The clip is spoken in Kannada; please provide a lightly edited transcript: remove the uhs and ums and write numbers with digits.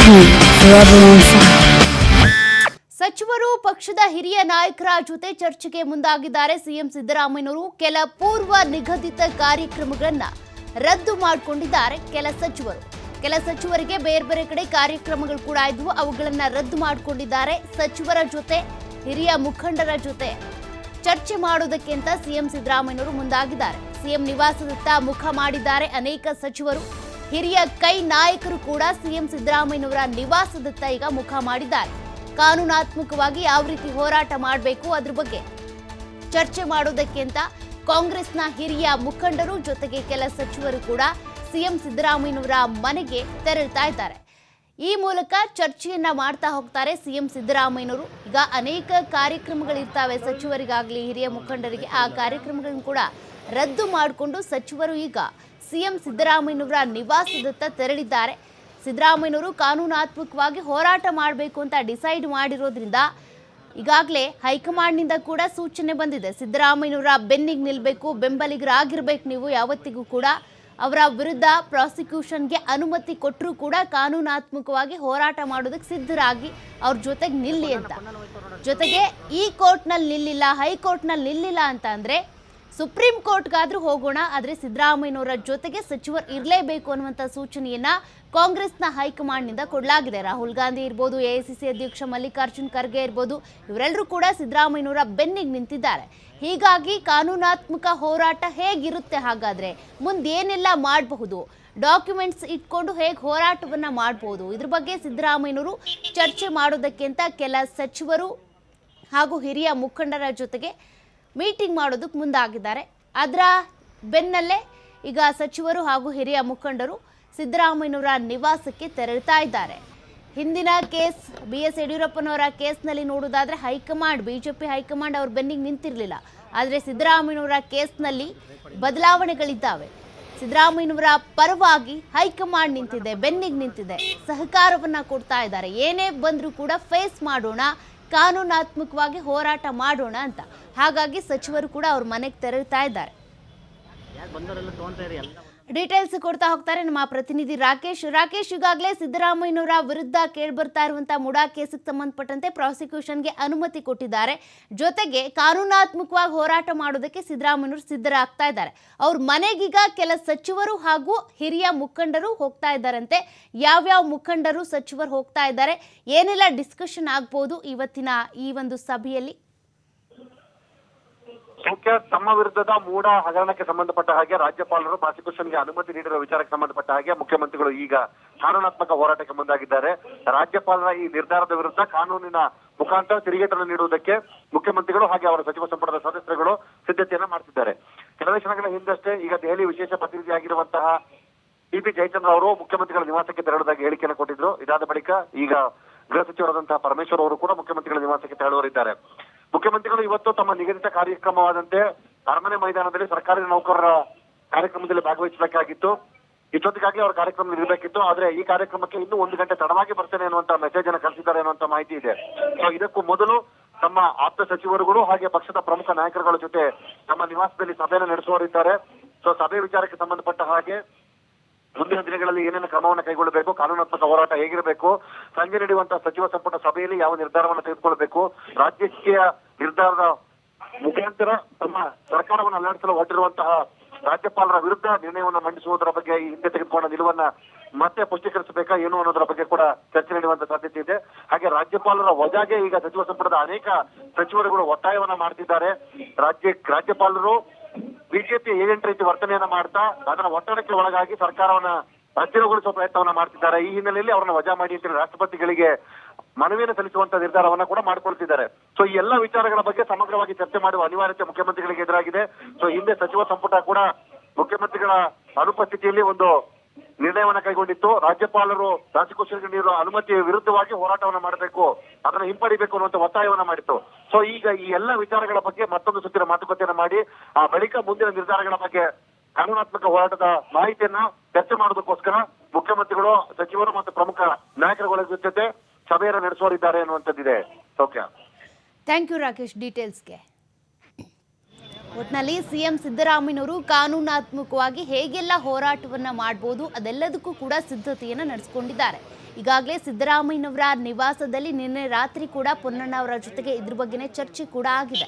forever on fire. ಸಚಿವರು ಪಕ್ಷದ ಹಿರಿಯ ನಾಯಕರ ಜೊತೆ ಚರ್ಚೆಗೆ ಮುಂದಾಗಿದ್ದಾರೆ. ಸಿಎಂ ಸಿದ್ದರಾಮಯ್ಯನವರು ಕೆಲ ಪೂರ್ವ ನಿಗದಿತ ಕಾರ್ಯಕ್ರಮಗಳನ್ನ ರದ್ದು ಮಾಡಿಕೊಂಡಿದ್ದಾರೆ. ಕೆಲ ಸಚಿವರಿಗೆ ಬೇರೆ ಬೇರೆ ಕಡೆ ಕಾರ್ಯಕ್ರಮಗಳು ಕೂಡ ಇದ್ವು, ಅವುಗಳನ್ನ ರದ್ದು ಮಾಡಿಕೊಂಡಿದ್ದಾರೆ. ಸಚಿವರ ಜೊತೆ ಹಿರಿಯ ಮುಖಂಡರ ಜೊತೆ ಚರ್ಚೆ ಮಾಡೋದಕ್ಕೆ ಅಂತ ಸಿಎಂ ಸಿದ್ದರಾಮಯ್ಯನವರು ಮುಂದಾಗಿದ್ದಾರೆ. ಸಿಎಂ ನಿವಾಸದತ್ತ ಮುಖ ಮಾಡಿದ್ದಾರೆ. ಅನೇಕ ಸಚಿವರು ಹಿರಿಯ ಕೈ ನಾಯಕರು ಕೂಡ ಸಿಎಂ ಸಿದ್ದರಾಮಯ್ಯನವರ ನಿವಾಸದತ್ತ ಈಗ ಮುಖ ಮಾಡಿದ್ದಾರೆ. ಕಾನೂನಾತ್ಮಕವಾಗಿ ಯಾವ ರೀತಿ ಹೋರಾಟ ಮಾಡಬೇಕು ಅದ್ರ ಬಗ್ಗೆ ಚರ್ಚೆ ಮಾಡೋದಕ್ಕೆ ಅಂತ ಕಾಂಗ್ರೆಸ್ನ ಹಿರಿಯ ಮುಖಂಡರು ಜೊತೆಗೆ ಕೆಲ ಸಚಿವರು ಕೂಡ ಸಿಎಂ ಸಿದ್ದರಾಮಯ್ಯನವರ ಮನೆಗೆ ತೆರಳ್ತಾ ಇದ್ದಾರೆ. ಈ ಮೂಲಕ ಚರ್ಚೆಯನ್ನ ಮಾಡ್ತಾ ಹೋಗ್ತಾರೆ ಸಿಎಂ ಸಿದ್ದರಾಮಯ್ಯನವರು. ಈಗ ಅನೇಕ ಕಾರ್ಯಕ್ರಮಗಳಿರ್ತಾವೆ ಸಚಿವರಿಗಾಗ್ಲಿ ಹಿರಿಯ ಮುಖಂಡರಿಗೆ, ಆ ಕಾರ್ಯಕ್ರಮಗಳನ್ನು ಕೂಡ ರದ್ದು ಮಾಡಿಕೊಂಡು ಸಚಿವರು ಈಗ ಸಿಎಂ ಸಿದ್ದರಾಮಯ್ಯನವರ ನಿವಾಸದತ್ತ ತೆರಳಿದ್ದಾರೆ. ಸಿದ್ದರಾಮಯ್ಯನವರು ಕಾನೂನಾತ್ಮಕವಾಗಿ ಹೋರಾಟ ಮಾಡಬೇಕು ಅಂತ ಡಿಸೈಡ್ ಮಾಡಿರೋದ್ರಿಂದ ಈಗಾಗಲೇ ಹೈಕಮಾಂಡ್ನಿಂದ ಕೂಡ ಸೂಚನೆ ಬಂದಿದೆ. ಸಿದ್ದರಾಮಯ್ಯನವರ ಬೆನ್ನಿಗೆ ನಿಲ್ಲಬೇಕು, ಬೆಂಬಲಿಗರಾಗಿರ್ಬೇಕು ನೀವು, ಯಾವತ್ತಿಗೂ ಕೂಡ ಅವರ ವಿರುದ್ಧ ಪ್ರಾಸಿಕ್ಯೂಷನ್ಗೆ ಅನುಮತಿ ಕೊಟ್ಟರೂ ಕೂಡ ಕಾನೂನಾತ್ಮಕವಾಗಿ ಹೋರಾಟ ಮಾಡೋದಕ್ಕೆ ಸಿದ್ಧರಾಗಿ ಅವ್ರ ಜೊತೆಗೆ ನಿಲ್ಲಿ ಅಂತ. ಜೊತೆಗೆ ಈ ಕೋರ್ಟ್ನಲ್ಲಿ ನಿಲ್ಲಿಲ್ಲ, ಹೈಕೋರ್ಟ್ನಲ್ಲಿ ನಿಲ್ಲಿಲ್ಲ ಅಂತ ಅಂದರೆ ಸುಪ್ರೀಂ ಕೋರ್ಟ್ಗಾದ್ರೂ ಹೋಗೋಣ, ಆದರೆ ಸಿದ್ದರಾಮಯ್ಯನವರ ಜೊತೆಗೆ ಸಚಿವರು ಇರಲೇಬೇಕು ಅನ್ನುವಂಥ ಸೂಚನೆಯನ್ನ ಕಾಂಗ್ರೆಸ್ನ ಹೈಕಮಾಂಡ್ನಿಂದ ಕೊಡಲಾಗಿದೆ. ರಾಹುಲ್ ಗಾಂಧಿ ಇರ್ಬೋದು, ಎಐಸಿಸಿ ಅಧ್ಯಕ್ಷ ಮಲ್ಲಿಕಾರ್ಜುನ್ ಖರ್ಗೆ ಇರ್ಬೋದು, ಇವರೆಲ್ಲರೂ ಕೂಡ ಸಿದ್ದರಾಮಯ್ಯನವರ ಬೆನ್ನಿಗೆ ನಿಂತಿದ್ದಾರೆ. ಹೀಗಾಗಿ ಕಾನೂನಾತ್ಮಕ ಹೋರಾಟ ಹೇಗಿರುತ್ತೆ, ಹಾಗಾದ್ರೆ ಮುಂದೇನೆಲ್ಲ ಮಾಡಬಹುದು, ಡಾಕ್ಯುಮೆಂಟ್ಸ್ ಇಟ್ಕೊಂಡು ಹೇಗೆ ಹೋರಾಟವನ್ನ ಮಾಡಬಹುದು, ಇದ್ರ ಬಗ್ಗೆ ಸಿದ್ದರಾಮಯ್ಯನವರು ಚರ್ಚೆ ಮಾಡೋದಕ್ಕೆ ಅಂತ ಕೆಲ ಸಚಿವರು ಹಾಗೂ ಹಿರಿಯ ಮುಖಂಡರ ಜೊತೆಗೆ ಮೀಟಿಂಗ್ ಮಾಡೋದಕ್ಕೆ ಮುಂದಾಗಿದ್ದಾರೆ. ಅದರ ಬೆನ್ನಲ್ಲೇ ಈಗ ಸಚಿವರು ಹಾಗೂ ಹಿರಿಯ ಮುಖಂಡರು ಸಿದ್ದರಾಮಯ್ಯನವರ ನಿವಾಸಕ್ಕೆ ತೆರಳುತ್ತಾ ಇದ್ದಾರೆ. ಹಿಂದಿನ ಕೇಸ್ BS ಯಡಿಯೂರಪ್ಪನವರ ಕೇಸ್ನಲ್ಲಿ ನೋಡೋದಾದ್ರೆ ಹೈಕಮಾಂಡ್, ಬಿಜೆಪಿ ಹೈಕಮಾಂಡ್ ಅವ್ರ ಬೆನ್ನಿಗೆ ನಿಂತಿರಲಿಲ್ಲ. ಆದರೆ ಸಿದ್ದರಾಮಯ್ಯನವರ ಕೇಸ್ನಲ್ಲಿ ಬದಲಾವಣೆಗಳಿದ್ದಾವೆ. ಸಿದ್ದರಾಮಯ್ಯನವರ ಪರವಾಗಿ ಹೈಕಮಾಂಡ್ ನಿಂತಿದೆ, ಬೆನ್ನಿಗೆ ನಿಂತಿದೆ, ಸಹಕಾರವನ್ನ ಕೊಡ್ತಾ ಇದ್ದಾರೆ. ಏನೇ ಬಂದರೂ ಕೂಡ ಫೇಸ್ ಮಾಡೋಣ, ಕಾನೂನಾತ್ಮಕವಾಗಿ ಹೋರಾಟ ಮಾಡೋಣ ಅಂತ. ಹಾಗಾಗಿ ಸಚಿವರು ಕೂಡ ಅವ್ರ ಮನೆಗೆ ತೆರಳುತ್ತಾ ಇದ್ದಾರೆ. ಡೀಟೇಲ್ಸ್ ಕೊಡ್ತಾ ಹೋಗ್ತಾರೆ ನಮ್ಮ ಪ್ರತಿನಿಧಿ ರಾಕೇಶ್. ಈಗಾಗಲೇ ಸಿದ್ದರಾಮಯ್ಯನವರ ವಿರುದ್ಧ ಕೇಳ್ಬರ್ತಾ ಇರುವಂತಹ ಮುಡಾ ಕೇಸಿಗೆ ಸಂಬಂಧಪಟ್ಟಂತೆ ಪ್ರಾಸಿಕ್ಯೂಷನ್ಗೆ ಅನುಮತಿ ಕೊಟ್ಟಿದ್ದಾರೆ. ಜೊತೆಗೆ ಕಾನೂನಾತ್ಮಕವಾಗಿ ಹೋರಾಟ ಮಾಡೋದಕ್ಕೆ ಸಿದ್ದರಾಮಯ್ಯನವರು ಸಿದ್ಧರಾಗ್ತಾ ಇದ್ದಾರೆ. ಅವ್ರ ಮನೆಗೀಗ ಕೆಲ ಸಚಿವರು ಹಾಗೂ ಹಿರಿಯ ಮುಖಂಡರು ಹೋಗ್ತಾ ಇದ್ದಾರಂತೆ. ಯಾವ್ಯಾವ ಮುಖಂಡರು ಸಚಿವರು ಹೋಗ್ತಾ ಇದ್ದಾರೆ, ಏನೆಲ್ಲ ಡಿಸ್ಕಷನ್ ಆಗ್ಬೋದು ಇವತ್ತಿನ ಈ ಒಂದು ಸಭೆಯಲ್ಲಿ? ತಮ್ಮ ವಿರುದ್ಧದ ಮೂಡ ಹಗರಣಕ್ಕೆ ಸಂಬಂಧಪಟ್ಟ ಹಾಗೆ ರಾಜ್ಯಪಾಲರು ಪ್ರಾಸಿಕ್ಯೂಷನ್ಗೆ ಅನುಮತಿ ನೀಡಿರುವ ವಿಚಾರಕ್ಕೆ ಸಂಬಂಧಪಟ್ಟ ಹಾಗೆ ಮುಖ್ಯಮಂತ್ರಿಗಳು ಈಗ ಕಾನೂನಾತ್ಮಕ ಹೋರಾಟಕ್ಕೆ ಮುಂದಾಗಿದ್ದಾರೆ. ರಾಜ್ಯಪಾಲರ ಈ ನಿರ್ಧಾರದ ವಿರುದ್ಧ ಕಾನೂನಿನ ಮುಖಾಂತರ ತಿರುಗೇಟನ್ನು ನೀಡುವುದಕ್ಕೆ ಮುಖ್ಯಮಂತ್ರಿಗಳು ಹಾಗೆ ಅವರ ಸಚಿವ ಸಂಪುಟದ ಸದಸ್ಯರುಗಳು ಸಿದ್ಧತೆಯನ್ನ ಮಾಡ್ತಿದ್ದಾರೆ. ಕೆಲವೇ ಕ್ಷಣಗಳ ಹಿಂದಷ್ಟೇ ಈಗ ದೆಹಲಿ ವಿಶೇಷ ಪ್ರತಿನಿಧಿಯಾಗಿರುವಂತಹ ಟಿ.ಬಿ. ಜಯಚಂದ್ರ ಅವರು ಮುಖ್ಯಮಂತ್ರಿಗಳ ನಿವಾಸಕ್ಕೆ ತೆರಳುವುದಾಗಿ ಹೇಳಿಕೆಯನ್ನು ಕೊಟ್ಟಿದ್ರು. ಇದಾದ ಬಳಿಕ ಈಗ ಗೃಹ ಸಚಿವರಾದಂತಹ ಪರಮೇಶ್ವರ್ ಅವರು ಕೂಡ ಮುಖ್ಯಮಂತ್ರಿಗಳ ನಿವಾಸಕ್ಕೆ ತೆರಳುವರಿದ್ದಾರೆ. ಮುಖ್ಯಮಂತ್ರಿಗಳು ಇವತ್ತು ತಮ್ಮ ನಿಗದಿತ ಕಾರ್ಯಕ್ರಮವಾದಂತೆ ಅರಮನೆ ಮೈದಾನದಲ್ಲಿ ಸರ್ಕಾರಿ ನೌಕರರ ಕಾರ್ಯಕ್ರಮದಲ್ಲಿ ಭಾಗವಹಿಸಬೇಕಾಗಿತ್ತು. ಇಷ್ಟೊತ್ತಿಗಾಗಿ ಅವರ ಕಾರ್ಯಕ್ರಮ ಇರಬೇಕಿತ್ತು. ಆದ್ರೆ ಈ ಕಾರ್ಯಕ್ರಮಕ್ಕೆ ಇನ್ನೂ 1 ಗಂಟೆ ತಡವಾಗಿ ಬರ್ತೇನೆ ಅನ್ನುವಂತ ಮೆಸೇಜ್ ಅನ್ನು ಕಳಿಸಿದ್ದಾರೆ ಅನ್ನುವಂತ ಮಾಹಿತಿ ಇದೆ. ಸೊ ಇದಕ್ಕೂ ಮೊದಲು ತಮ್ಮ ಆಪ್ತ ಸಚಿವರುಗಳು ಹಾಗೆ ಪಕ್ಷದ ಪ್ರಮುಖ ನಾಯಕರುಗಳ ಜೊತೆ ತಮ್ಮ ನಿವಾಸದಲ್ಲಿ ಸಭೆಯನ್ನು ನಡೆಸುವರಿದ್ದಾರೆ. ಸೊ ಸಭೆ ವಿಚಾರಕ್ಕೆ ಸಂಬಂಧಪಟ್ಟ ಹಾಗೆ ಮುಂದಿನ ದಿನಗಳಲ್ಲಿ ಏನೇನು ಕ್ರಮವನ್ನು ಕೈಗೊಳ್ಳಬೇಕು, ಕಾನೂನಾತ್ಮಕ ಹೋರಾಟ ಹೇಗಿರಬೇಕು, ಸಂಜೆ ನಡೆಯುವಂತಹ ಸಚಿವ ಸಂಪುಟ ಸಭೆಯಲ್ಲಿ ಯಾವ ನಿರ್ಧಾರವನ್ನು ತೆಗೆದುಕೊಳ್ಳಬೇಕು, ರಾಜಕೀಯ ನಿರ್ಧಾರದ ಮುಖಾಂತರ ತಮ್ಮ ಸರ್ಕಾರವನ್ನು ಅಲ್ಲಾಡಿಸಲು ಹೊರಟಿರುವಂತಹ ರಾಜ್ಯಪಾಲರ ವಿರುದ್ಧ ನಿರ್ಣಯವನ್ನು ಮಂಡಿಸುವುದರ ಬಗ್ಗೆ ಈ ಹಿಂದೆ ತೆಗೆದುಕೊಂಡ ನಿಲುವನ್ನ ಮತ್ತೆ ಪುಷ್ಟೀಕರಿಸಬೇಕಾ ಏನು ಅನ್ನೋದರ ಬಗ್ಗೆ ಕೂಡ ಚರ್ಚೆ ನಡೆಯುವಂತ ಸಾಧ್ಯತೆ ಇದೆ. ಹಾಗೆ ರಾಜ್ಯಪಾಲರ ವಜಾಗೆ ಈಗ ಸಚಿವ ಸಂಪುಟದ ಅನೇಕ ಸಚಿವರುಗಳು ಒತ್ತಾಯವನ್ನ ಮಾಡ್ತಿದ್ದಾರೆ. ರಾಜ್ಯಪಾಲರು ಬಿಜೆಪಿ ಏಜೆಂಟ್ ರೀತಿ ವರ್ತನೆಯನ್ನ ಮಾಡ್ತಾ ಅದನ್ನ ಒತ್ತಡಕ್ಕೆ ಒಳಗಾಗಿ ಸರ್ಕಾರವನ್ನ ಅಸ್ಥಿರಗೊಳಿಸುವ ಪ್ರಯತ್ನವನ್ನ ಮಾಡ್ತಿದ್ದಾರೆ. ಈ ಹಿನ್ನೆಲೆಯಲ್ಲಿ ಅವರನ್ನ ವಜಾ ಮಾಡಿ ಅಂತ ರಾಷ್ಟ್ರಪತಿಗಳಿಗೆ ಮನವಿಯನ್ನು ಸಲ್ಲಿಸುವಂತ ನಿರ್ಧಾರವನ್ನ ಕೂಡ ಮಾಡ್ಕೊಳ್ತಿದ್ದಾರೆ. ಸೊ ಈ ಎಲ್ಲಾ ವಿಚಾರಗಳ ಬಗ್ಗೆ ಸಮಗ್ರವಾಗಿ ಚರ್ಚೆ ಮಾಡುವ ಅನಿವಾರ್ಯತೆ ಮುಖ್ಯಮಂತ್ರಿಗಳಿಗೆ ಎದುರಾಗಿದೆ. ಸೊ ಹಿಂದೆ ಸಚಿವ ಸಂಪುಟ ಕೂಡ ಮುಖ್ಯಮಂತ್ರಿಗಳ ಅನುಪಸ್ಥಿತಿಯಲ್ಲಿ ಒಂದು ನಿರ್ಣಯವನ್ನ ಕೈಗೊಂಡಿತ್ತು. ರಾಜ್ಯಪಾಲರು ಪ್ರಾಸಿಕ್ಯೂಷನ್ಗೆ ನೀಡುವ ಅನುಮತಿಯ ವಿರುದ್ಧವಾಗಿ ಹೋರಾಟವನ್ನ ಮಾಡಬೇಕು, ಅದನ್ನ ಹಿಂಪಡಿಬೇಕು ಅನ್ನುವಂತ ಒತ್ತಾಯವನ್ನ ಮಾಡಿತ್ತು. ಸೊ ಈಗ ಈ ಎಲ್ಲ ವಿಚಾರಗಳ ಬಗ್ಗೆ ಮತ್ತೊಂದು ಸುತ್ತಿನ ಮಾತುಕತೆಯನ್ನ ಮಾಡಿ ಆ ಬಳಿಕ ಮುಂದಿನ ನಿರ್ಧಾರಗಳ ಬಗ್ಗೆ ಕಾನೂನಾತ್ಮಕ ಹೋರಾಟದ ಮಾಹಿತಿಯನ್ನ ಚರ್ಚೆ ಮಾಡೋದಕ್ಕೋಸ್ಕರ ಮುಖ್ಯಮಂತ್ರಿಗಳು, ಸಚಿವರು ಮತ್ತು ಪ್ರಮುಖ ನಾಯಕರುಗಳ ಜೊತೆ ಸಭೆಯನ್ನು ನಡೆಸುವರಿದ್ದಾರೆ ಅನ್ನುವಂಥದ್ದಿದೆ. ಸೌಖ್ಯ. ಥ್ಯಾಂಕ್ ಯು ರಾಕೇಶ್ ಡೀಟೇಲ್ಸ್ಗೆ. ಒಟ್ನಲ್ಲಿ ಸಿಎಂ ಸಿದ್ದರಾಮಯ್ಯನವರು ಕಾನೂನಾತ್ಮಕವಾಗಿ ಹೇಗೆಲ್ಲ ಹೋರಾಟವನ್ನ ಮಾಡಬಹುದು ಅದೆಲ್ಲದಕ್ಕೂ ಕೂಡ ಸಿದ್ಧತೆಯನ್ನ ನಡೆಸಿಕೊಂಡಿದ್ದಾರೆ. ಈಗಾಗಲೇ ಸಿದ್ದರಾಮಯ್ಯನವರ ನಿವಾಸದಲ್ಲಿ ನಿನ್ನೆ ರಾತ್ರಿ ಕೂಡ ಪೊನ್ನಣ್ಣ ಅವರ ಜೊತೆಗೆ ಇದ್ರ ಬಗ್ಗೆನೇ ಚರ್ಚೆ ಕೂಡ ಆಗಿದೆ.